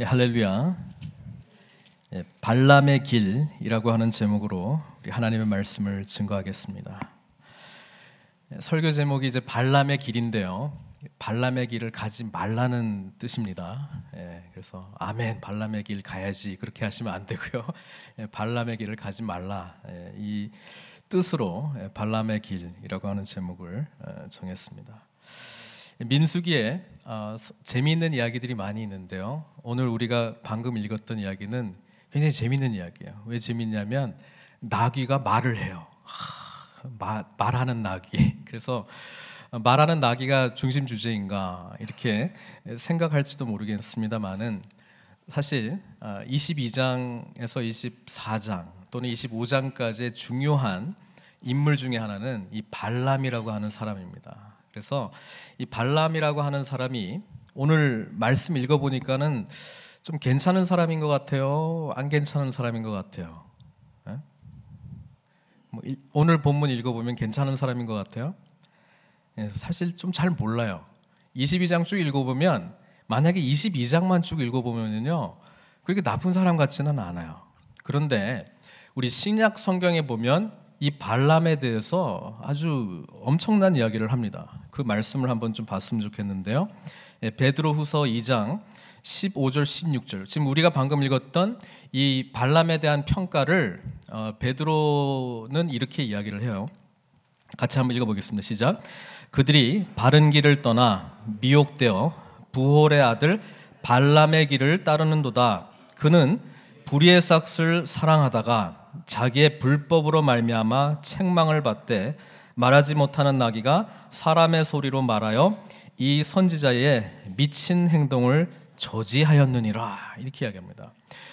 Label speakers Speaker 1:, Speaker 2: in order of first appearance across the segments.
Speaker 1: 할렐루야. 발람의 길이라고 하는 제목으로 우리 하나님의 말씀을 증거하겠습니다. 설교 제목이 이제 발람의 길인데요. 발람의 길을 가지 말라는 뜻입니다. 그래서 아멘, 발람의 길 가야지 그렇게 하시면 안 되고요. 발람의 길을 가지 말라, 이 뜻으로 발람의 길이라고 하는 제목을 정했습니다. 민수기에 재미있는 이야기들이 많이 있는데요. 오늘 우리가 방금 읽었던 이야기는 굉장히 재미있는 이야기예요. 왜 재미있냐면 나귀가 말을 해요. 말하는 나귀. 그래서 말하는 나귀가 중심 주제인가 이렇게 생각할지도 모르겠습니다만은 사실 22장에서 24장 또는 25장까지의 중요한 인물 중에 하나는 이 발람이라고 하는 사람입니다. 그래서 이 발람이라고 하는 사람이 오늘 말씀 읽어보니까는 좀 괜찮은 사람인 것 같아요? 안 괜찮은 사람인 것 같아요? 오늘 본문 읽어보면 괜찮은 사람인 것 같아요? 사실 좀 잘 몰라요. 22장 쭉 읽어보면 만약에 22장만 쭉 읽어보면요 그렇게 나쁜 사람 같지는 않아요. 그런데 우리 신약 성경에 보면 이 발람에 대해서 아주 엄청난 이야기를 합니다. 그 말씀을 한번 좀 봤으면 좋겠는데요. 베드로후서 2장 15절 16절, 지금 우리가 방금 읽었던 이 발람에 대한 평가를 베드로는 이렇게 이야기를 해요. 같이 한번 읽어보겠습니다. 시작. 그들이 바른 길을 떠나 미혹되어 부홀의 아들 발람의 길을 따르는도다. 그는 불의의 삭슬 사랑하다가 자기의 불법으로 말미암아 책망을 받되 말하지 못하는 나귀가 사람의 소리로 말하여 이 선지자의 미친 행동을 저지하였느니라, 이렇게 이야기합니다.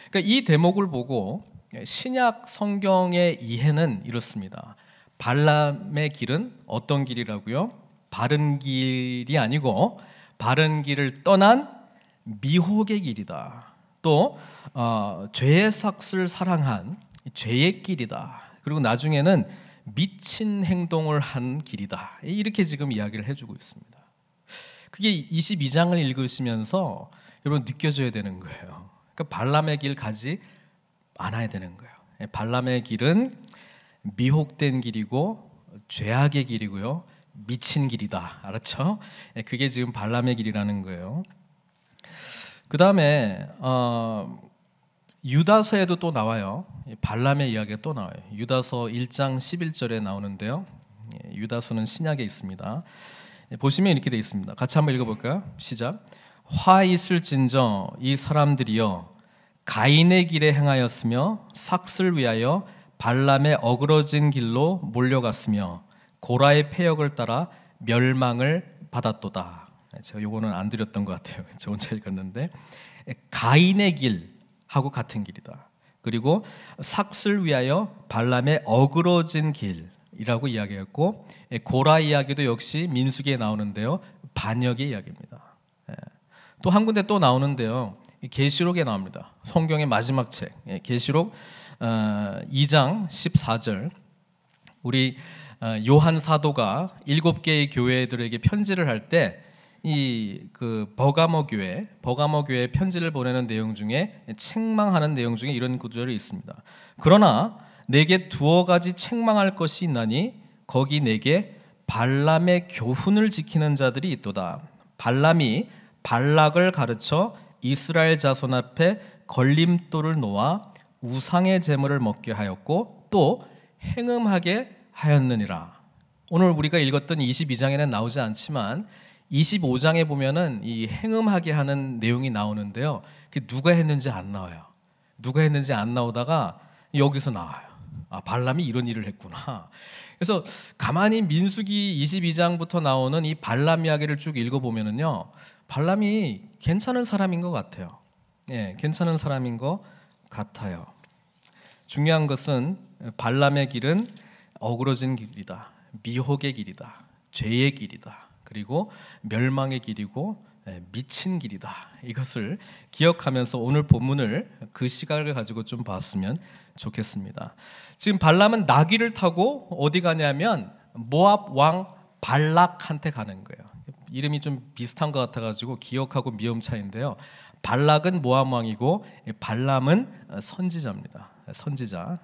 Speaker 1: 그러니까 이 대목을 보고 신약 성경의 이해는 이렇습니다. 발람의 길은 어떤 길이라고요? 바른 길이 아니고 바른 길을 떠난 미혹의 길이다. 또 죄의 삭슬 사랑한 죄의 길이다. 그리고 나중에는 미친 행동을 한 길이다. 이렇게 지금 이야기를 해주고 있습니다. 그게 22장을 읽으시면서 여러분 느껴져야 되는 거예요. 그러니까 발람의 길 가지 않아야 되는 거예요. 발람의 길은 미혹된 길이고 죄악의 길이고요, 미친 길이다. 알았죠? 그게 지금 발람의 길이라는 거예요. 그 다음에 유다서에도 또 나와요. 발람의 이야기가 또 나와요. 유다서 1장 11절에 나오는데요. 유다서는 신약에 있습니다. 보시면 이렇게 되어 있습니다. 같이 한번 읽어볼까요? 시작. 화 있을진저 이 사람들이여 가인의 길에 행하였으며 삭슬 위하여 발람의 어그러진 길로 몰려갔으며 고라의 패역을 따라 멸망을 받았도다. 제가 요거는 안 드렸던 것 같아요. 저 혼자 읽었는데 가인의 길하고 같은 길이다. 그리고 삭슬 위하여 발람의 어그러진 길이라고 이야기했고, 고라 이야기도 역시 민수기에 나오는데요, 반역의 이야기입니다. 또 한 군데 또 나오는데요, 계시록에 나옵니다. 성경의 마지막 책 계시록 2장 14절, 우리 요한 사도가 7개의 교회들에게 편지를 할 때 이 버가모 교회에 편지를 보내는 내용 중에 책망하는 내용 중에 이런 구절이 있습니다. 그러나 내게 두어 가지 책망할 것이 있나니 거기 내게 발람의 교훈을 지키는 자들이 있도다. 발람이 발락을 가르쳐 이스라엘 자손 앞에 걸림돌을 놓아 우상의 제물을 먹게 하였고 또 행음하게 하였느니라. 오늘 우리가 읽었던 22장에는 나오지 않지만 25장에 보면은 이 행음하게 하는 내용이 나오는데요, 그게 누가 했는지 안 나와요. 누가 했는지 안 나오다가 여기서 나와요. 아, 발람이 이런 일을 했구나. 그래서 가만히 민수기 22장부터 나오는 이 발람 이야기를 쭉 읽어보면은요, 발람이 괜찮은 사람인 것 같아요. 괜찮은 사람인 것 같아요. 중요한 것은 발람의 길은 어그러진 길이다, 미혹의 길이다, 죄의 길이다, 그리고 멸망의 길이고 미친 길이다. 이것을 기억하면서 오늘 본문을 그 시각을 가지고 좀 봤으면 좋겠습니다. 지금 발람은 나귀를 타고 어디 가냐면 모압 왕 발락한테 가는 거예요. 이름이 좀 비슷한 것 같아가지고 기억하고 미움 차이인데요. 발락은 모압 왕이고 발람은 선지자입니다. 선지자.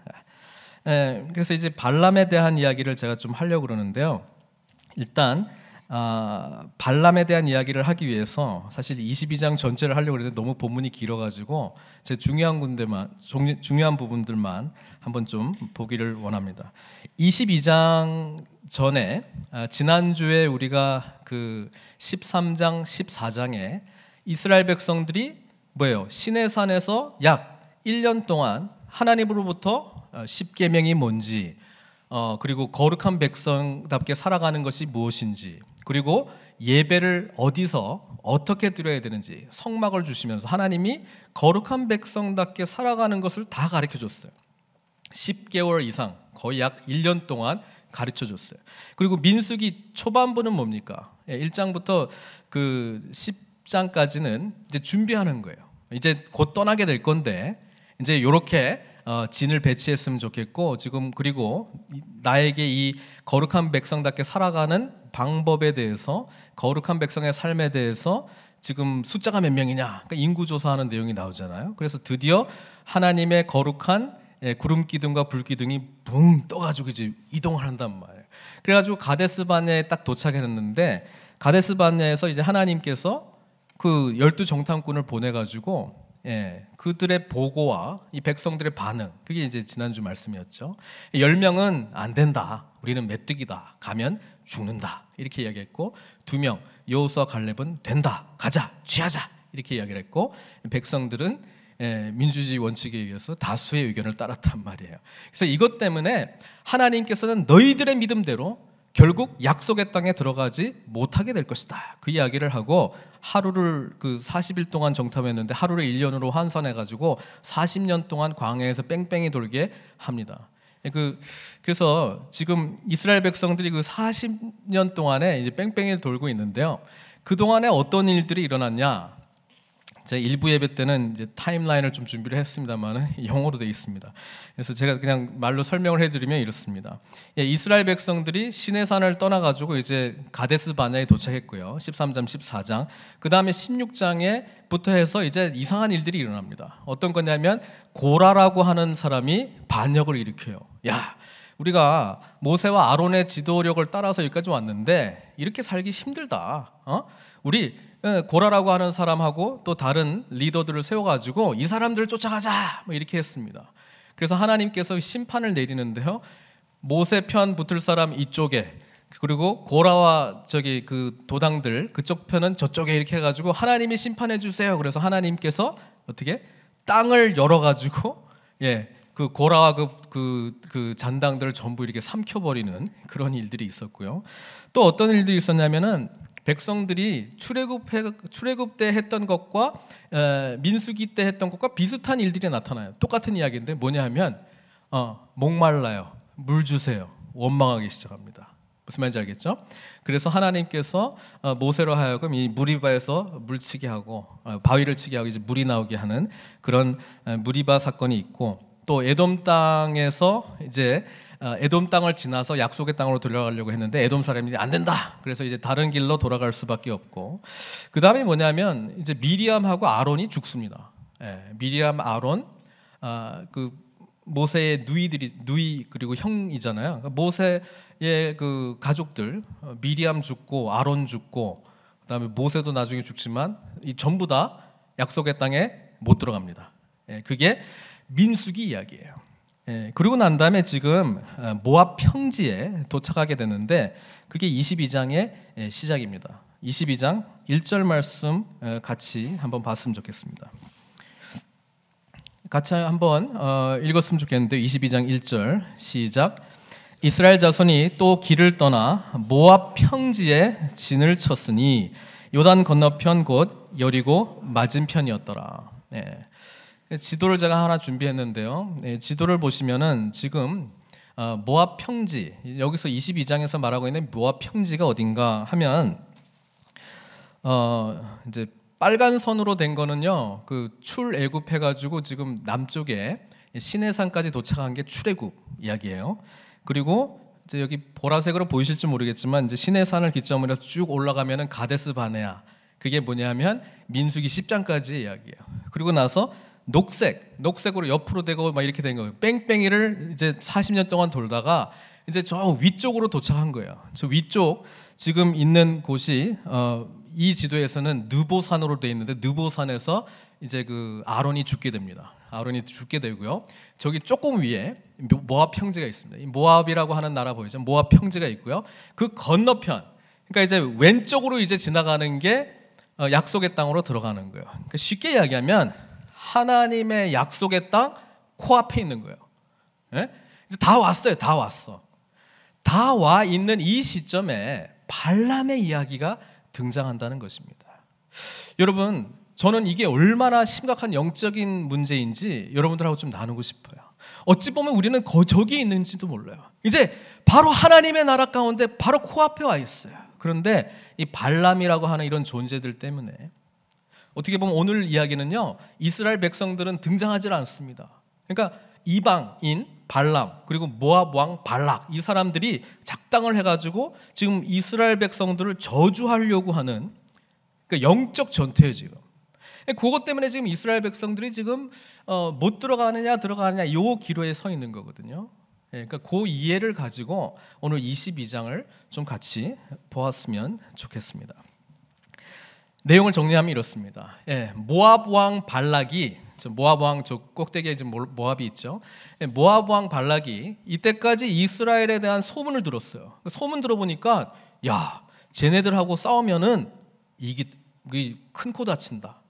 Speaker 1: 그래서 이제 발람에 대한 이야기를 제가 좀 하려고 그러는데요. 일단 발람에 대한 이야기를 하기 위해서 사실 22장 전체를 하려고 했는데 너무 본문이 길어가지고 제 중요한 부분들만 한번 좀 보기를 원합니다. 22장 전에 지난주에 우리가 그 13장, 14장에 이스라엘 백성들이 뭐예요? 시내산에서 약 1년 동안 하나님으로부터 10계명이 뭔지, 그리고 거룩한 백성답게 살아가는 것이 무엇인지, 그리고 예배를 어디서 어떻게 드려야 되는지 성막을 주시면서 하나님이 거룩한 백성답게 살아가는 것을 다 가르쳐 줬어요. 10개월 이상, 거의 약 1년 동안 가르쳐 줬어요. 그리고 민수기 초반부는 뭡니까? 1장부터 그 10장까지는 이제 준비하는 거예요. 이제 곧 떠나게 될 건데 이제 이렇게 진을 배치했으면 좋겠고, 지금 그리고 나에게 이 거룩한 백성답게 살아가는 방법에 대해서, 거룩한 백성의 삶에 대해서 지금 숫자가 몇 명이냐, 그러니까 인구 조사하는 내용이 나오잖아요. 그래서 드디어 하나님의 거룩한 구름 기둥과 불 기둥이 붕 떠가지고 이제 이동을 한단 말이에요. 그래가지고 가데스 바네에 딱 도착했는데, 가데스 바네에서 이제 하나님께서 그 12 정탐꾼을 보내가지고 그들의 보고와 이 백성들의 반응, 그게 이제 지난주 말씀이었죠. 10명은 안 된다, 우리는 메뚜기다, 가면 죽는다, 이렇게 이야기했고, 2명 여호수아 갈렙은 된다, 가자, 취하자, 이렇게 이야기를 했고, 백성들은 민주주의 원칙에 의해서 다수의 의견을 따랐단 말이에요. 그래서 이것 때문에 하나님께서는 너희들의 믿음대로 결국 약속의 땅에 들어가지 못하게 될 것이다, 그 이야기를 하고, 하루를 그 40일 동안 정탐했는데 하루를 1년으로 환산해가지고 40년 동안 광야에서 뺑뺑이 돌게 합니다. 그래서 지금 이스라엘 백성들이 그 40년 동안에 이제 뺑뺑이 돌고 있는데요. 그 동안에 어떤 일들이 일어났냐? 제가 일부 예배 때는 이제 타임라인을 좀 준비를 했습니다만 영어로 되어 있습니다. 그래서 제가 그냥 말로 설명을 해드리면 이렇습니다. 이스라엘 백성들이 시내산을 떠나가지고 이제 가데스 바네에 도착했고요. 13장, 14장. 그 다음에 16장에부터 해서 이제 이상한 일들이 일어납니다. 어떤 거냐면 고라라고 하는 사람이 반역을 일으켜요. 야, 우리가 모세와 아론의 지도력을 따라서 여기까지 왔는데 이렇게 살기 힘들다. 우리 고라라고 하는 사람하고 또 다른 리더들을 세워가지고 이 사람들을 쫓아가자, 뭐 이렇게 했습니다. 그래서 하나님께서 심판을 내리는데요, 모세 편 붙을 사람 이쪽에, 그리고 고라와 저기 그 도당들 그쪽 편은 저쪽에, 이렇게 해가지고 하나님이 심판해 주세요. 그래서 하나님께서 어떻게 땅을 열어가지고 그 고라와 그 잔당들을 전부 이렇게 삼켜버리는 그런 일들이 있었고요. 또 어떤 일들이 있었냐면은 백성들이 출애굽 때 했던 것과 민수기 때 했던 것과 비슷한 일들이 나타나요. 똑같은 이야기인데 뭐냐 하면 목말라요, 물 주세요, 원망하기 시작합니다. 무슨 말인지 알겠죠? 그래서 하나님께서 모세로 하여금 이 무리바에서 물치게 하고 바위를 치게 하고 이제 물이 나오게 하는 그런 무리바 사건이 있고, 또 에돔 땅에서 이제 에돔 땅을 지나서 약속의 땅으로 들어가려고 했는데 에돔 사람들이 안 된다, 그래서 이제 다른 길로 돌아갈 수밖에 없고, 그 다음에 뭐냐면 이제 미리암하고 아론이 죽습니다. 미리암, 아론, 그 모세의 누이 그리고 형이잖아요. 그러니까 모세의 그 가족들, 미리암 죽고 아론 죽고, 그 다음에 모세도 나중에 죽지만 이 전부 다 약속의 땅에 못 들어갑니다. 그게 민수기 이야기예요. 그리고 난 다음에 지금 모압 평지에 도착하게 되는데 그게 22장의 시작입니다. 22장 1절 말씀 같이 한번 봤으면 좋겠습니다. 같이 한번 읽었으면 좋겠는데 22장 1절 시작. 이스라엘 자손이 또 길을 떠나 모압 평지에 진을 쳤으니 요단 건너편 곧 여리고 맞은편이었더라. 지도를 제가 하나 준비했는데요. 지도를 보시면은 지금 모압 평지, 여기서 22장에서 말하고 있는 모압 평지가 어딘가 하면 이제 빨간 선으로 된 거는요, 그 출애굽해가지고 지금 남쪽에 시내산까지 도착한 게 출애굽 이야기예요. 그리고 이제 여기 보라색으로 보이실지 모르겠지만 이제 시내산을 기점으로 해서 쭉 올라가면은 가데스 바네아, 그게 뭐냐면 민수기 10장까지의 이야기예요. 그리고 나서 녹색으로 옆으로 되고 막 이렇게 된 거예요. 뺑뺑이를 이제 40년 동안 돌다가 이제 저 위쪽으로 도착한 거예요. 저 위쪽 지금 있는 곳이 이 지도에서는 느보산으로 되어 있는데 느보산에서 이제 그 아론이 죽게 됩니다. 아론이 죽게 되고요. 저기 조금 위에 모압 평지가 있습니다. 이 모압이라고 하는 나라 보이죠? 모압 평지가 있고요. 그 건너편, 그러니까 이제 왼쪽으로 이제 지나가는 게 약속의 땅으로 들어가는 거예요. 그러니까 쉽게 이야기하면 하나님의 약속의 땅 코앞에 있는 거예요. 예? 이제 다 왔어요. 다 왔어. 다 와 있는 이 시점에 발람의 이야기가 등장한다는 것입니다. 여러분, 저는 이게 얼마나 심각한 영적인 문제인지 여러분들하고 좀 나누고 싶어요. 어찌 보면 우리는 저기에 있는지도 몰라요. 이제 바로 하나님의 나라 가운데 바로 코앞에 와 있어요. 그런데 이 발람이라고 하는 이런 존재들 때문에 어떻게 보면 오늘 이야기는요, 이스라엘 백성들은 등장하지 않습니다. 그러니까 이방인 발람 그리고 모압 왕 발락, 이 사람들이 작당을 해가지고 지금 이스라엘 백성들을 저주하려고 하는 그러니까 영적 전투예요 지금. 그것 때문에 지금 이스라엘 백성들이 지금 못 들어가느냐 요 기로에 서 있는 거거든요. 그러니까 그 이해를 가지고 오늘 22장을 좀 같이 보았으면 좋겠습니다. 내용을 정리하면 이렇습니다. 모압 왕 발락이, 모압 왕 저 꼭대기에 이제 모압이 있죠. 모압 왕 발락이 이때까지 이스라엘에 대한 소문을 들었어요. 소문 들어보니까 야, 쟤네들하고 싸우면은 이게 큰 코 다친다.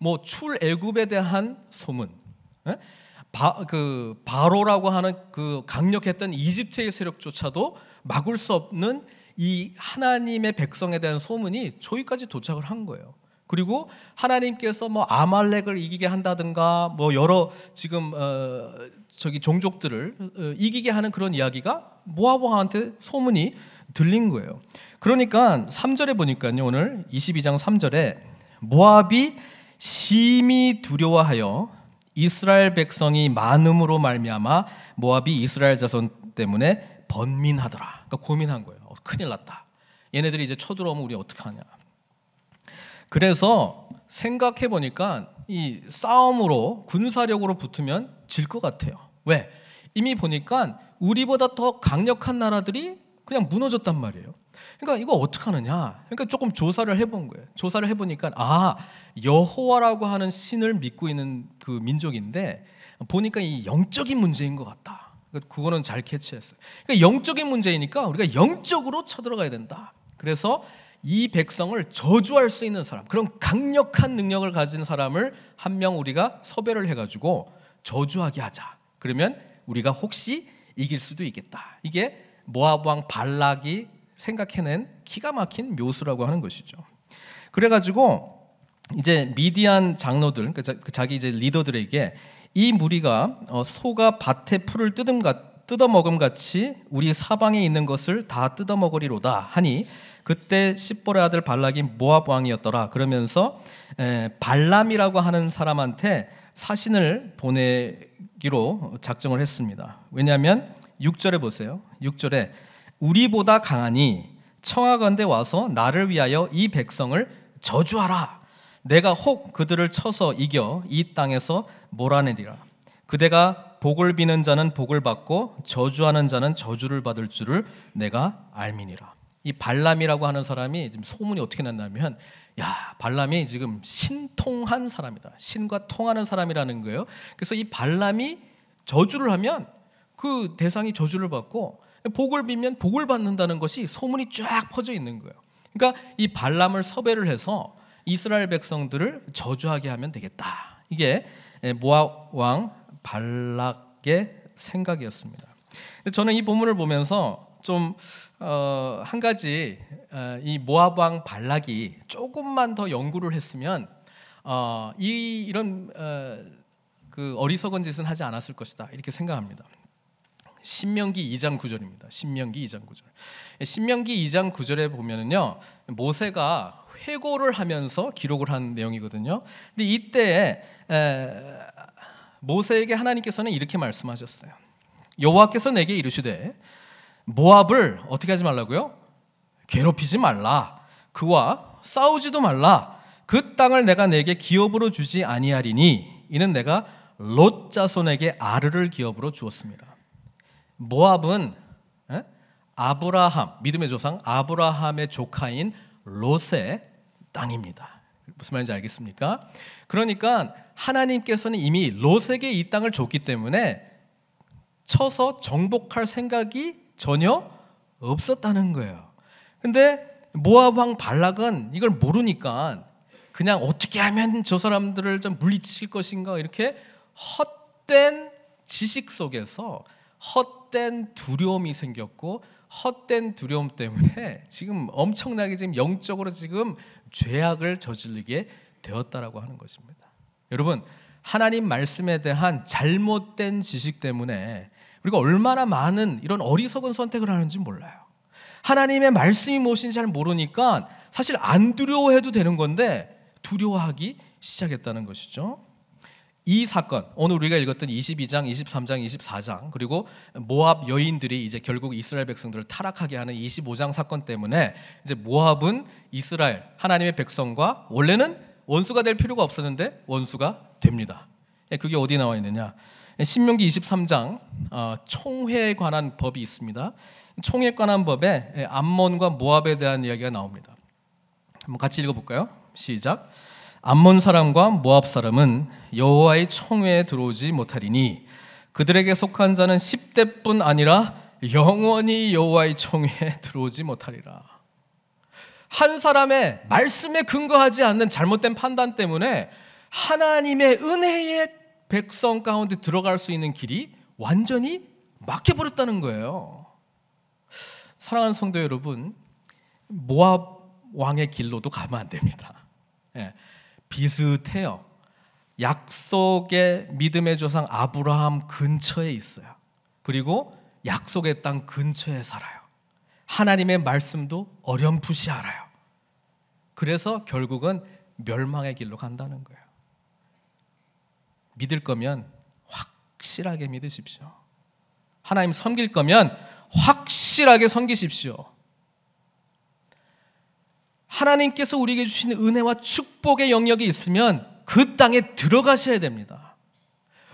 Speaker 1: 뭐 출애굽에 대한 소문, 바로라고 하는 그 강력했던 이집트의 세력조차도 막을 수 없는 이 하나님의 백성에 대한 소문이 저기까지 도착을 한 거예요. 그리고 하나님께서 뭐 아말렉을 이기게 한다든가 뭐 여러 지금 저기 종족들을 이기게 하는 그런 이야기가 모압 왕한테 소문이 들린 거예요. 그러니까 3절에 보니까요, 오늘 22장 3절에 모압이 심히 두려워하여 이스라엘 백성이 많음으로 말미암아 모압이 이스라엘 자손 때문에 번민하더라. 그러니까 고민한 거예요. 큰일 났다. 얘네들이 이제 쳐들어오면 우리 어떡하냐. 그래서 생각해 보니까 이 싸움으로 군사력으로 붙으면 질 것 같아요. 왜? 이미 보니까 우리보다 더 강력한 나라들이 그냥 무너졌단 말이에요. 그러니까 이거 어떡하느냐. 그러니까 조금 조사를 해본 거예요. 조사를 해보니까 여호와라고 하는 신을 믿고 있는 그 민족인데 보니까 이 영적인 문제인 것 같다. 그거는 잘 캐치했어요. 그러니까 영적인 문제이니까 우리가 영적으로 쳐들어가야 된다. 그래서 이 백성을 저주할 수 있는 사람, 그런 강력한 능력을 가진 사람을 한 명 우리가 섭외를 해가지고 저주하게 하자. 그러면 우리가 혹시 이길 수도 있겠다. 이게 모압 왕 발락이 생각해낸 기가 막힌 묘수라고 하는 것이죠. 그래가지고 이제 미디안 장로들, 그러니까 자기 이제 리더들에게 이 무리가 소가 밭의 풀을 뜯어먹음 같이 우리 사방에 있는 것을 다 뜯어먹으리로다 하니 그때 십볼의 아들 발락이 모압 왕이었더라. 그러면서 발람이라고 하는 사람한테 사신을 보내기로 작정을 했습니다. 왜냐하면 6절에 보세요. 6절에 우리보다 강하니 청하건대 와서 나를 위하여 이 백성을 저주하라. 내가 혹 그들을 쳐서 이겨 이 땅에서 몰아내리라. 그대가 복을 비는 자는 복을 받고 저주하는 자는 저주를 받을 줄을 내가 알미니라. 이 발람이라고 하는 사람이 지금 소문이 어떻게 났냐면 야, 발람이 지금 신통한 사람이다. 신과 통하는 사람이라는 거예요. 그래서 이 발람이 저주를 하면 그 대상이 저주를 받고 복을 빌면 복을 받는다는 것이 소문이 쫙 퍼져 있는 거예요. 그러니까 이 발람을 섭외를 해서 이스라엘 백성들을 저주하게 하면 되겠다. 이게 모압 왕 발락의 생각이었습니다. 저는 이 본문을 보면서 좀 한 가지 이 모압 왕 발락이 조금만 더 연구를 했으면 이런 그 어리석은 짓은 하지 않았을 것이다 이렇게 생각합니다. 신명기 2장 9절입니다. 신명기 2장 9절. 신명기 2장 9절에 보면은요, 모세가 회고를 하면서 기록을 한 내용이거든요. 근데 이때 모세에게 하나님께서는 이렇게 말씀하셨어요. 여호와께서 내게 이르시되 모압을 어떻게 하지 말라고요? 괴롭히지 말라. 그와 싸우지도 말라. 그 땅을 내가 내게 기업으로 주지 아니하리니 이는 내가 롯 자손에게 아르를 기업으로 주었습니다. 모압은 아브라함, 믿음의 조상 아브라함의 조카인 롯의 땅입니다. 무슨 말인지 알겠습니까? 그러니까 하나님께서는 이미 롯에게 이 땅을 줬기 때문에 쳐서 정복할 생각이 전혀 없었다는 거예요. 근데 모압 왕 발락은 이걸 모르니까 그냥 어떻게 하면 저 사람들을 좀 물리칠 것인가 이렇게 헛된 지식 속에서 헛된 두려움이 생겼고 헛된 두려움 때문에 지금 엄청나게 지금 영적으로 지금 죄악을 저지르게 되었다라고 하는 것입니다. 여러분, 하나님 말씀에 대한 잘못된 지식 때문에 우리가 얼마나 많은 이런 어리석은 선택을 하는지 몰라요. 하나님의 말씀이 무엇인지 잘 모르니까 사실 안 두려워해도 되는 건데 두려워하기 시작했다는 것이죠. 이 사건, 오늘 우리가 읽었던 22장, 23장, 24장 그리고 모압 여인들이 이제 결국 이스라엘 백성들을 타락하게 하는 25장 사건 때문에 이제 모압은 이스라엘 하나님의 백성과 원래는 원수가 될 필요가 없었는데 원수가 됩니다. 그게 어디 나와 있느냐? 신명기 23장 총회에 관한 법이 있습니다. 총회에 관한 법에 암몬과 모압에 대한 이야기가 나옵니다. 한번 같이 읽어볼까요? 시작. 암몬 사람과 모압 사람은 여호와의 총회에 들어오지 못하리니 그들에게 속한 자는 10대뿐 아니라 영원히 여호와의 총회에 들어오지 못하리라. 한 사람의 말씀에 근거하지 않는 잘못된 판단 때문에 하나님의 은혜의 백성 가운데 들어갈 수 있는 길이 완전히 막혀버렸다는 거예요. 사랑하는 성도 여러분, 모압 왕의 길로도 가면 안 됩니다. 비슷해요. 약속의 믿음의 조상 아브라함 근처에 있어요. 그리고 약속의 땅 근처에 살아요. 하나님의 말씀도 어렴풋이 알아요. 그래서 결국은 멸망의 길로 간다는 거예요. 믿을 거면 확실하게 믿으십시오. 하나님 섬길 거면 확실하게 섬기십시오. 하나님께서 우리에게 주시는 은혜와 축복의 영역이 있으면 그 땅에 들어가셔야 됩니다.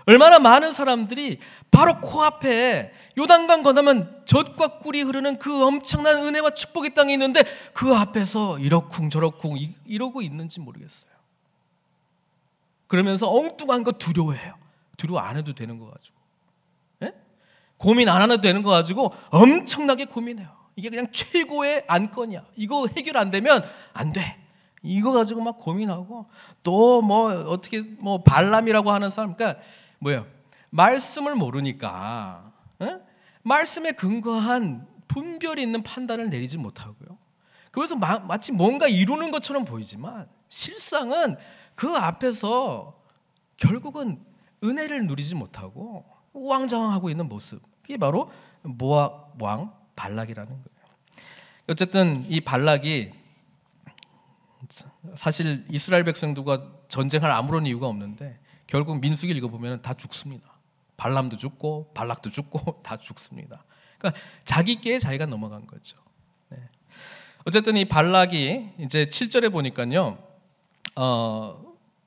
Speaker 1: 얼마나 많은 사람들이 바로 코앞에 요단강 건너면 젖과 꿀이 흐르는 그 엄청난 은혜와 축복의 땅이 있는데 그 앞에서 이러쿵 저러쿵 이러고 있는지 모르겠어요. 그러면서 엉뚱한 거 두려워해요. 두려워 안 해도 되는 거 가지고, 고민 안 해도 되는 거 가지고 엄청나게 고민해요. 이게 그냥 최고의 안건이야. 이거 해결 안 되면 안 돼. 이거 가지고 막 고민하고 또 뭐 어떻게 뭐 발람이라고 하는 사람, 그러니까 뭐예요? 말씀을 모르니까 말씀에 근거한 분별이 있는 판단을 내리지 못하고요. 그래서 마치 뭔가 이루는 것처럼 보이지만 실상은 그 앞에서 결국은 은혜를 누리지 못하고 우왕좌왕하고 있는 모습. 그게 바로 모압 왕 발락이라는 거예요. 어쨌든 이 발락이 사실 이스라엘 백성들과 전쟁할 아무런 이유가 없는데 결국 민수기를 읽어보면 다 죽습니다. 발람도 죽고 발락도 죽고 다 죽습니다. 그러니까 자기 깨에 자기가 넘어간 거죠. 어쨌든 이 발락이 이제 7절에 보니까요,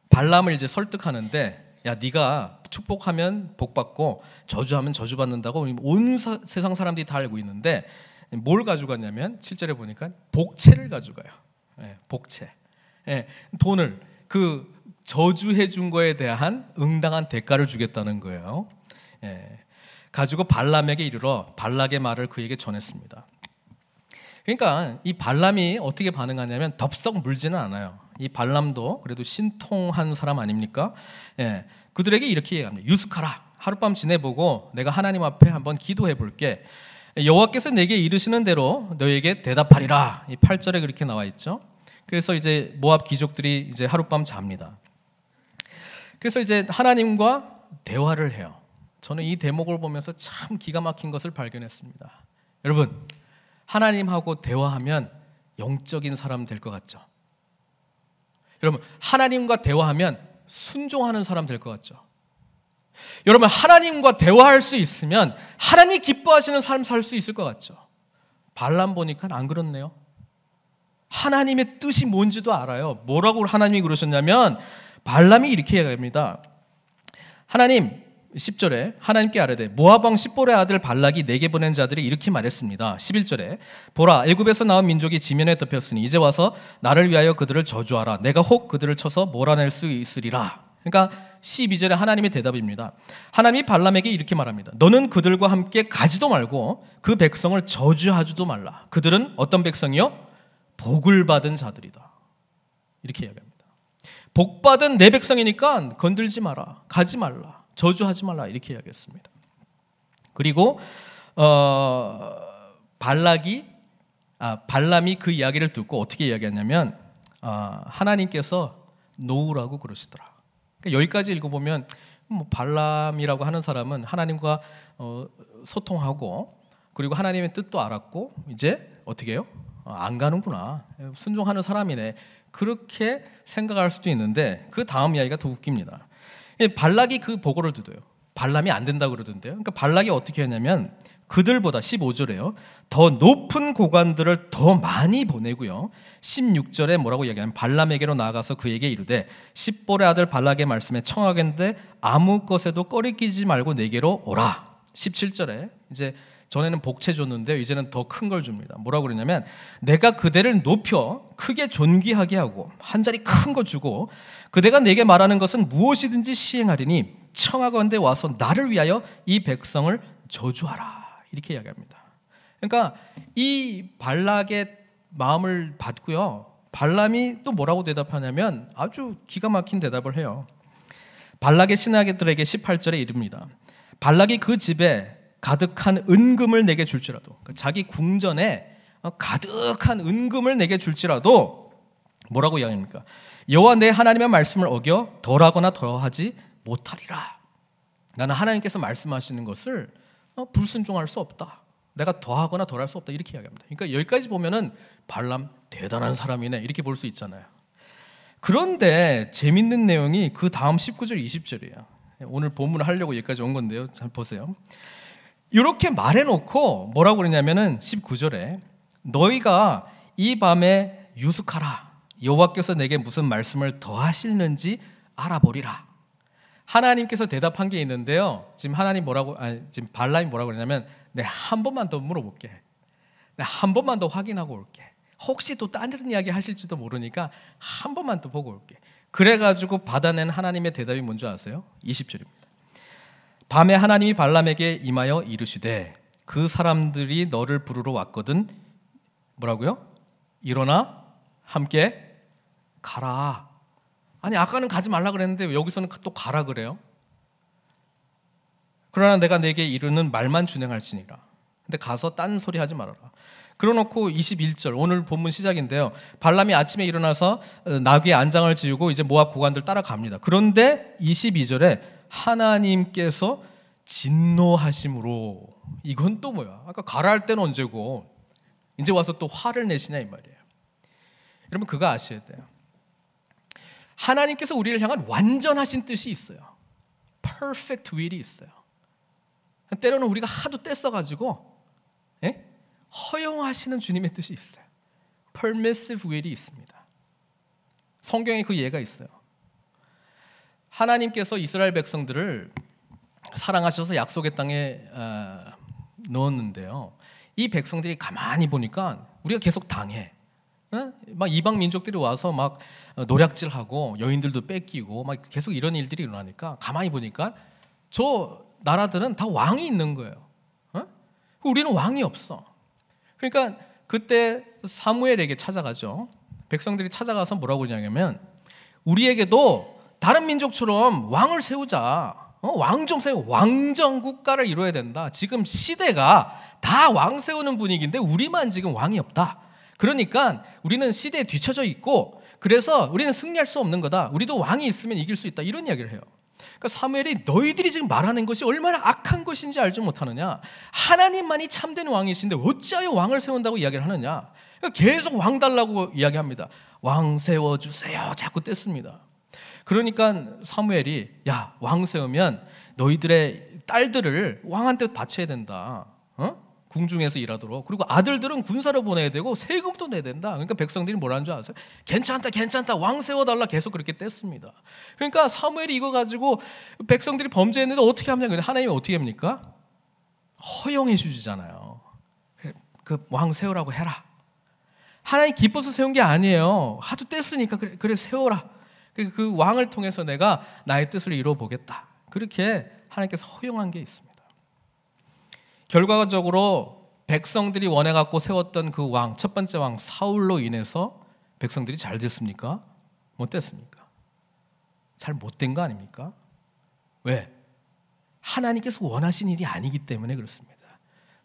Speaker 1: 발람을 이제 설득하는데, 야, 네가 축복하면 복받고 저주하면 저주받는다고 온 세상 사람들이 다 알고 있는데 뭘 가져갔냐면 7절에 보니까 복채를 가져가요. 복채. 돈을 그 저주해 준 거에 대한 응당한 대가를 주겠다는 거예요. 가지고 발람에게 이르러 발락의 말을 그에게 전했습니다. 그러니까 이 발람이 어떻게 반응하냐면 덥석 물지는 않아요. 이 발람도 그래도 신통한 사람 아닙니까? 그들에게 이렇게 얘기합니다. 유숙하라. 하룻밤 지내보고 내가 하나님 앞에 한번 기도해 볼게. 여호와께서 내게 이르시는 대로 너에게 대답하리라. 이 8절에 그렇게 나와 있죠. 그래서 이제 모압 귀족들이 이제 하룻밤 잡니다. 그래서 이제 하나님과 대화를 해요. 저는 이 대목을 보면서 참 기가 막힌 것을 발견했습니다. 여러분, 하나님하고 대화하면 영적인 사람 될 것 같죠? 여러분, 하나님과 대화하면 순종하는 사람 될 것 같죠? 여러분, 하나님과 대화할 수 있으면 하나님이 기뻐하시는 삶 살 수 있을 것 같죠? 발람 보니까 안 그렇네요. 하나님의 뜻이 뭔지도 알아요. 뭐라고 하나님이 그러셨냐면 발람이 이렇게 얘기합니다. 하나님 10절에 하나님께 아뢰되 모압 왕 십볼의 아들 발락이 내게 보낸 자들이 이렇게 말했습니다. 11절에 보라 애굽에서 나온 민족이 지면에 덮였으니 이제 와서 나를 위하여 그들을 저주하라. 내가 혹 그들을 쳐서 몰아낼 수 있으리라. 그러니까 12절에 하나님의 대답입니다. 하나님이 발람에게 이렇게 말합니다. 너는 그들과 함께 가지도 말고 그 백성을 저주하지도 말라. 그들은 어떤 백성이요? 복을 받은 자들이다. 이렇게 이야기합니다. 복 받은 내 백성이니까 건들지 마라. 가지 말라. 저주하지 말라. 이렇게 이야기했습니다. 그리고 발람이 그 이야기를 듣고 어떻게 이야기했냐면 하나님께서 노우라고 그러시더라. 그러니까 여기까지 읽어보면 발람이라고 하는 사람은 하나님과 소통하고 그리고 하나님의 뜻도 알았고 이제 어떻게 해요? 안 가는구나. 순종하는 사람이네. 그렇게 생각할 수도 있는데 그 다음 이야기가 더 웃깁니다. 발락이 그 보고를 듣어요. 발람이 안 된다고 그러던데요. 그러니까 발락이 어떻게 했냐면 그들보다 15절에요. 더 높은 고관들을 더 많이 보내고요. 16절에 뭐라고 이야기하면 발람에게로 나아가서 그에게 이르되 십볼의 아들 발락의 말씀에 청하겠는데 아무 것에도 꺼리끼지 말고 내게로 오라. 17절에 이제 전에는 복채 줬는데 이제는 더 큰 걸 줍니다. 뭐라고 그러냐면 내가 그대를 높여 크게 존귀하게 하고 한 자리 큰 거 주고 그대가 내게 말하는 것은 무엇이든지 시행하리니 청하건대 와서 나를 위하여 이 백성을 저주하라. 이렇게 이야기합니다. 그러니까 이 발락의 마음을 받고요. 발람이 또 뭐라고 대답하냐면 아주 기가 막힌 대답을 해요. 발락의 신하들에게 18절에 이릅니다. 발락이 그 집에 가득한 은금을 내게 줄지라도, 그러니까 자기 궁전에 가득한 은금을 내게 줄지라도 뭐라고 이야기합니까? 여호와 내 하나님의 말씀을 어겨 덜하거나 더하지 못하리라. 나는 하나님께서 말씀하시는 것을 불순종할 수 없다. 내가 더하거나 덜할 수 없다. 이렇게 이야기합니다. 그러니까 여기까지 보면은 발람 대단한 사람이네 이렇게 볼 수 있잖아요. 그런데 재밌는 내용이 그 다음 19절 20절이에요. 오늘 본문을 하려고 여기까지 온 건데요. 잘 보세요. 이렇게 말해놓고 뭐라고 그러냐면은 19절에 너희가 이 밤에 유숙하라. 여호와께서 내게 무슨 말씀을 더하실는지 알아보리라. 하나님께서 대답한 게 있는데요. 지금 지금 발람이 뭐라고 그러냐면 내가 한 번만 더 물어볼게. 내가 한 번만 더 확인하고 올게. 혹시 또 다른 이야기 하실지도 모르니까 한 번만 더 보고 올게. 그래가지고 받아낸 하나님의 대답이 뭔지 아세요? 20절입니다. 밤에 하나님이 발람에게 임하여 이르시되 그 사람들이 너를 부르러 왔거든. 뭐라고요? 일어나 함께 가라. 아니 아까는 가지 말라 그랬는데 왜 여기서는 또 가라 그래요? 그러나 내가 내게 이르는 말만 준행할지니라. 근데 가서 딴 소리 하지 말아라. 그러놓고 21절 오늘 본문 시작인데요. 발람이 아침에 일어나서 나귀의 안장을 지우고 이제 모압 고관들 따라갑니다. 그런데 22절에 하나님께서 진노하심으로, 이건 또 뭐야? 아까 가라 할 때는 언제고 이제 와서 또 화를 내시냐 이 말이에요. 여러분 그거 아셔야 돼요. 하나님께서 우리를 향한 완전하신 뜻이 있어요. perfect will이 있어요. 때로는 우리가 하도 떼써가지고 허용하시는 주님의 뜻이 있어요. permissive will이 있습니다. 성경에 그 예가 있어요. 하나님께서 이스라엘 백성들을 사랑하셔서 약속의 땅에 넣었는데요. 이 백성들이 가만히 보니까 우리가 계속 당해. 막 이방 민족들이 와서 막 노략질하고 여인들도 뺏기고 막 계속 이런 일들이 일어나니까 가만히 보니까 저 나라들은 다 왕이 있는 거예요. 우리는 왕이 없어. 그러니까 그때 사무엘에게 찾아가죠. 백성들이 찾아가서 뭐라고 그러냐면 우리에게도 다른 민족처럼 왕을 세우자. 왕 좀 세우. 왕정 국가를 이루어야 된다. 지금 시대가 다 왕 세우는 분위기인데 우리만 지금 왕이 없다. 그러니까 우리는 시대에 뒤처져 있고 그래서 우리는 승리할 수 없는 거다. 우리도 왕이 있으면 이길 수 있다. 이런 이야기를 해요. 그러니까 사무엘이 너희들이 지금 말하는 것이 얼마나 악한 것인지 알지 못하느냐. 하나님만이 참된 왕이신데 어찌하여 왕을 세운다고 이야기를 하느냐. 그러니까 계속 왕 달라고 이야기합니다. 왕 세워주세요. 자꾸 뗐습니다. 그러니까 사무엘이 왕 세우면 너희들의 딸들을 왕한테 바쳐야 된다. 궁중에서 일하도록. 그리고 아들들은 군사를 보내야 되고 세금도 내야 된다. 그러니까 백성들이 뭐라는 줄 아세요? 괜찮다 괜찮다 왕 세워달라 계속 그렇게 뗐습니다. 그러니까 사무엘이 이거 가지고 백성들이 범죄했는데 어떻게 합니까? 하나님이 어떻게 합니까? 허용해 주잖아요. 그 왕 세우라고 해라. 하나님 기뻐서 세운 게 아니에요. 하도 뗐으니까 그래 세워라. 그 왕을 통해서 내가 나의 뜻을 이루어보겠다. 그렇게 하나님께서 허용한 게 있습니다. 결과적으로 백성들이 원해갖고 세웠던 그 왕, 첫 번째 왕 사울로 인해서 백성들이 잘 됐습니까? 못 됐습니까? 잘 못 된 거 아닙니까? 왜? 하나님께서 원하신 일이 아니기 때문에 그렇습니다.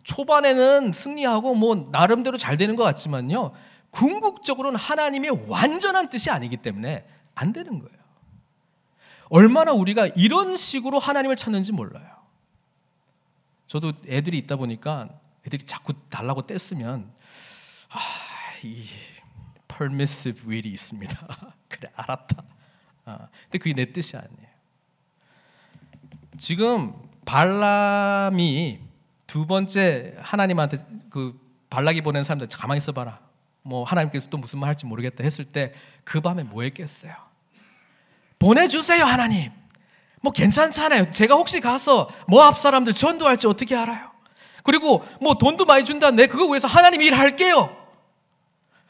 Speaker 1: 초반에는 승리하고 뭐 나름대로 잘 되는 것 같지만요, 궁극적으로는 하나님의 완전한 뜻이 아니기 때문에 안 되는 거예요. 얼마나 우리가 이런 식으로 하나님을 찾는지 몰라요. 저도 애들이 있다 보니까 애들이 자꾸 달라고 뗐으면 이 permissive will이 있습니다. 그래 알았다. 근데 그게 내 뜻이 아니에요. 지금 발람이 두 번째 하나님한테 그 발락이 보낸 사람들 가만히 있어봐라. 뭐 하나님께서 또 무슨 말 할지 모르겠다 했을 때 그 밤에 뭐 했겠어요? 보내주세요 하나님. 뭐 괜찮잖아요. 제가 혹시 가서 모압 사람들 전도할지 어떻게 알아요? 그리고 뭐 돈도 많이 준다. 내 그거 위해서 하나님 일할게요.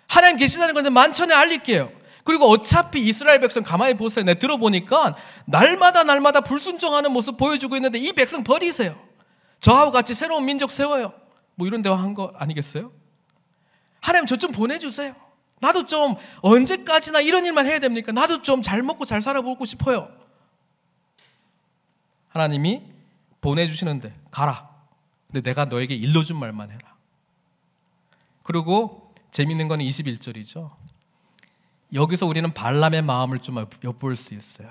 Speaker 1: 하나님 계시다는 건데 만천에 알릴게요. 그리고 어차피 이스라엘 백성 가만히 보세요. 내가 들어보니까 날마다 불순종하는 모습 보여주고 있는데 이 백성 버리세요. 저하고 같이 새로운 민족 세워요. 뭐 이런 대화 한 거 아니겠어요? 하나님 저 좀 보내주세요. 나도 좀 언제까지나 이런 일만 해야 됩니까? 나도 좀 잘 먹고 잘 살아보고 싶어요. 하나님이 보내주시는데 가라. 근데 내가 너에게 일러준 말만 해라. 그리고 재밌는 건 21절이죠. 여기서 우리는 발람의 마음을 좀 엿볼 수 있어요.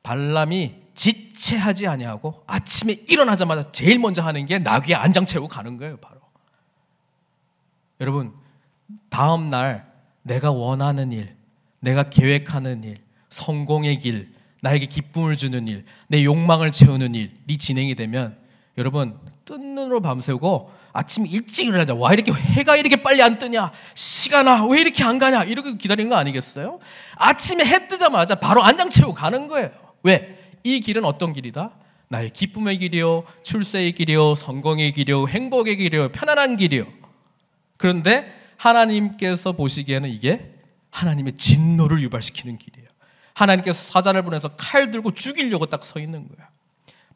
Speaker 1: 발람이 지체하지 아니하고 아침에 일어나자마자 제일 먼저 하는 게 나귀에 안장 채우고 가는 거예요. 바로. 여러분, 다음 날 내가 원하는 일, 내가 계획하는 일, 성공의 길, 나에게 기쁨을 주는 일, 내 욕망을 채우는 일이 진행이 되면 여러분 뜬 눈으로 밤새우고 아침 일찍 일어나자. 와 이렇게 해가 이렇게 빨리 안 뜨냐, 시간아 왜 이렇게 안 가냐, 이렇게 기다리는 거 아니겠어요? 아침에 해 뜨자마자 바로 안장 채우고 가는 거예요. 왜? 이 길은 어떤 길이다? 나의 기쁨의 길이요, 출세의 길이요, 성공의 길이요, 행복의 길이요, 편안한 길이요. 그런데 하나님께서 보시기에는 이게 하나님의 진노를 유발시키는 길이에요. 하나님께서 사자를 보내서 칼 들고 죽이려고 딱 서 있는 거예요.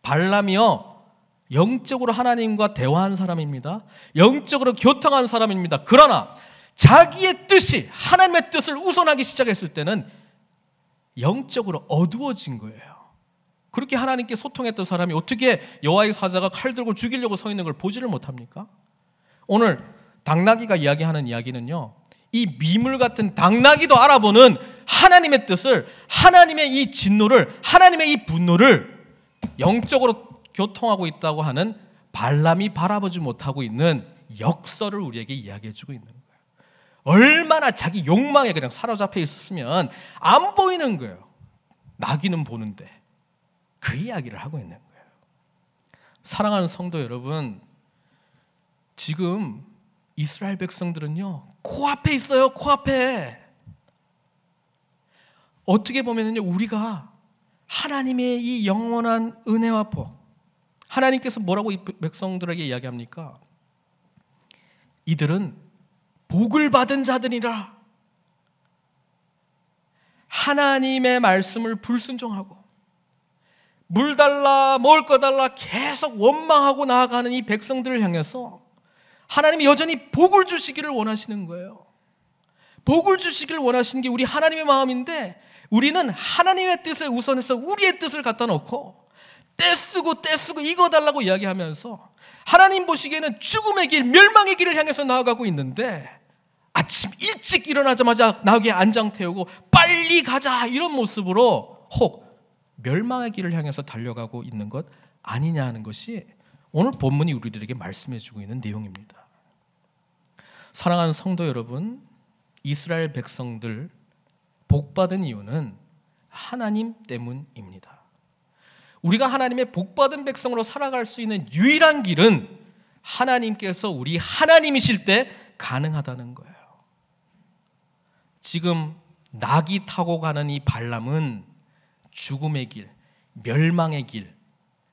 Speaker 1: 발람이요, 영적으로 하나님과 대화한 사람입니다. 영적으로 교통한 사람입니다. 그러나 자기의 뜻이 하나님의 뜻을 우선하기 시작했을 때는 영적으로 어두워진 거예요. 그렇게 하나님께 소통했던 사람이 어떻게 여호와의 사자가 칼 들고 죽이려고 서 있는 걸 보지를 못합니까? 오늘 당나귀가 이야기하는 이야기는요, 이 미물 같은 당나귀도 알아보는 하나님의 뜻을, 하나님의 이 진노를, 하나님의 이 분노를 영적으로 교통하고 있다고 하는 발람이 바라보지 못하고 있는 역설을 우리에게 이야기해주고 있는 거예요. 얼마나 자기 욕망에 그냥 사로잡혀 있었으면 안 보이는 거예요. 나귀는 보는데. 그 이야기를 하고 있는 거예요. 사랑하는 성도 여러분, 지금 이스라엘 백성들은요, 코앞에 있어요. 코앞에. 어떻게 보면은요, 우리가 하나님의 이 영원한 은혜와 복, 하나님께서 뭐라고 이 백성들에게 이야기합니까? 이들은 복을 받은 자들이라. 하나님의 말씀을 불순종하고 물 달라 먹을 거 달라 계속 원망하고 나아가는 이 백성들을 향해서 하나님이 여전히 복을 주시기를 원하시는 거예요. 복을 주시기를 원하시는 게 우리 하나님의 마음인데, 우리는 하나님의 뜻에 우선해서 우리의 뜻을 갖다 놓고 떼쓰고 이거 달라고 이야기하면서 하나님 보시기에는 죽음의 길, 멸망의 길을 향해서 나아가고 있는데, 아침 일찍 일어나자마자 나귀에 안장 태우고 빨리 가자 이런 모습으로 혹 멸망의 길을 향해서 달려가고 있는 것 아니냐 하는 것이 오늘 본문이 우리들에게 말씀해주고 있는 내용입니다. 사랑하는 성도 여러분, 이스라엘 백성들 복받은 이유는 하나님 때문입니다. 우리가 하나님의 복받은 백성으로 살아갈 수 있는 유일한 길은 하나님께서 우리 하나님이실 때 가능하다는 거예요. 지금 낙이 타고 가는 이 발람은 죽음의 길, 멸망의 길,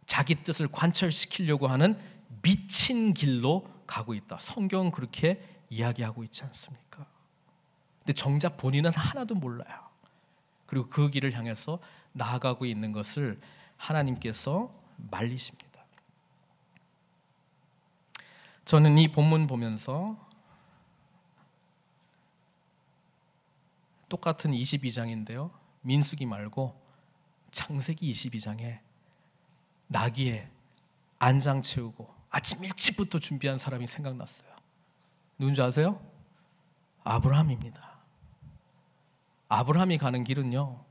Speaker 1: 자기 뜻을 관철시키려고 하는 미친 길로 가고 있다. 성경은 그렇게 이야기하고 있지 않습니까? 근데 정작 본인은 하나도 몰라요. 그리고 그 길을 향해서 나아가고 있는 것을 하나님께서 말리십니다. 저는 이 본문 보면서 똑같은 22장인데요. 민수기 말고 창세기 22장에 나귀에 안장 채우고 아침 일찍부터 준비한 사람이 생각났어요. 누군지 아세요? 아브라함입니다. 아브라함이 가는 길은요,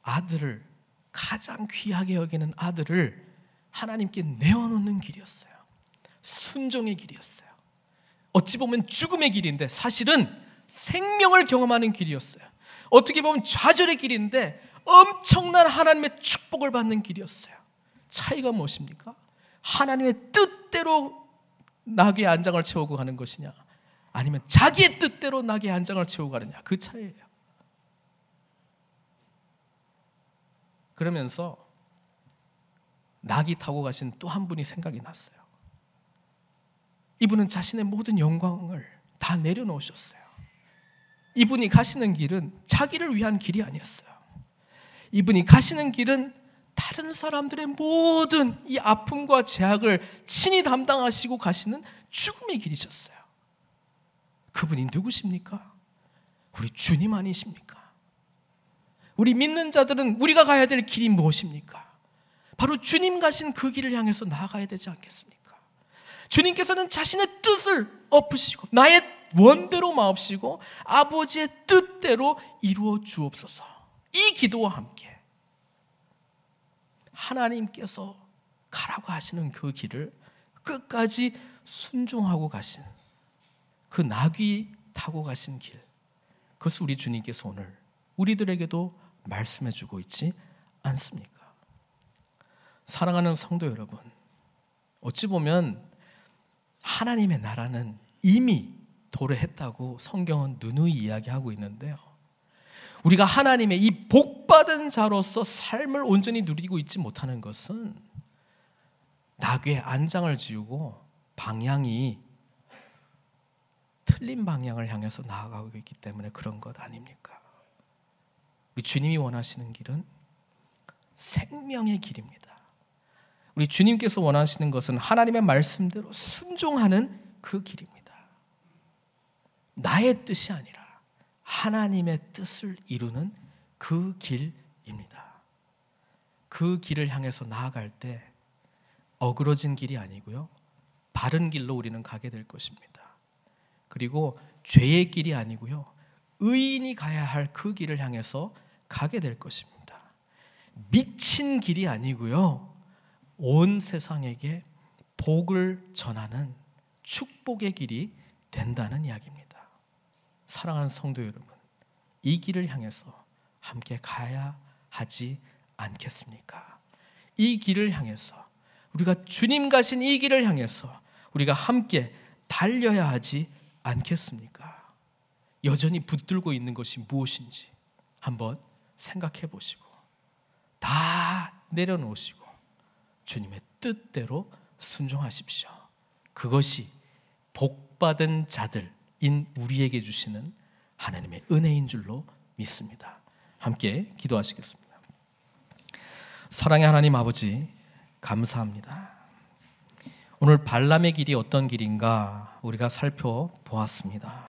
Speaker 1: 아들을, 가장 귀하게 여기는 아들을 하나님께 내어놓는 길이었어요. 순종의 길이었어요. 어찌 보면 죽음의 길인데 사실은 생명을 경험하는 길이었어요. 어떻게 보면 좌절의 길인데 엄청난 하나님의 축복을 받는 길이었어요. 차이가 무엇입니까? 하나님의 뜻대로 나귀의 안장을 채우고 가는 것이냐, 아니면 자기의 뜻대로 나귀의 안장을 채우고 가느냐, 그 차이예요. 그러면서 나귀 타고 가신 또 한 분이 생각이 났어요. 이분은 자신의 모든 영광을 다 내려놓으셨어요. 이분이 가시는 길은 자기를 위한 길이 아니었어요. 이분이 가시는 길은 다른 사람들의 모든 이 아픔과 죄악을 친히 담당하시고 가시는 죽음의 길이셨어요. 그분이 누구십니까? 우리 주님 아니십니까? 우리 믿는 자들은 우리가 가야 될 길이 무엇입니까? 바로 주님 가신 그 길을 향해서 나아가야 되지 않겠습니까? 주님께서는 자신의 뜻을 엎으시고 나의 원대로 마옵시고 아버지의 뜻대로 이루어 주옵소서. 이 기도와 함께 하나님께서 가라고 하시는 그 길을 끝까지 순종하고 가신, 그 나귀 타고 가신 길, 그것을 우리 주님께서 오늘 우리들에게도 말씀해 주고 있지 않습니까? 사랑하는 성도 여러분, 어찌 보면 하나님의 나라는 이미 도래했다고 성경은 누누이 이야기하고 있는데요, 우리가 하나님의 이 복받은 자로서 삶을 온전히 누리고 있지 못하는 것은 나귀의 안장을 지우고 방향이 틀린 방향을 향해서 나아가고 있기 때문에 그런 것 아닙니까? 우리 주님이 원하시는 길은 생명의 길입니다. 우리 주님께서 원하시는 것은 하나님의 말씀대로 순종하는 그 길입니다. 나의 뜻이 아니라 하나님의 뜻을 이루는 그 길입니다. 그 길을 향해서 나아갈 때 어그러진 길이 아니고요, 바른 길로 우리는 가게 될 것입니다. 그리고 죄의 길이 아니고요, 의인이 가야 할 그 길을 향해서 가게 될 것입니다. 미친 길이 아니고요, 온 세상에게 복을 전하는 축복의 길이 된다는 이야기입니다. 사랑하는 성도 여러분, 이 길을 향해서 함께 가야 하지 않겠습니까? 이 길을 향해서, 우리가 주님 가신 이 길을 향해서 우리가 함께 달려야 하지 않겠습니까? 여전히 붙들고 있는 것이 무엇인지 한번 생각해 보시고 다 내려놓으시고 주님의 뜻대로 순종하십시오. 그것이 복받은 자들인 우리에게 주시는 하나님의 은혜인 줄로 믿습니다. 함께 기도하시겠습니다. 사랑의 하나님 아버지, 감사합니다. 오늘 발람의 길이 어떤 길인가 우리가 살펴보았습니다.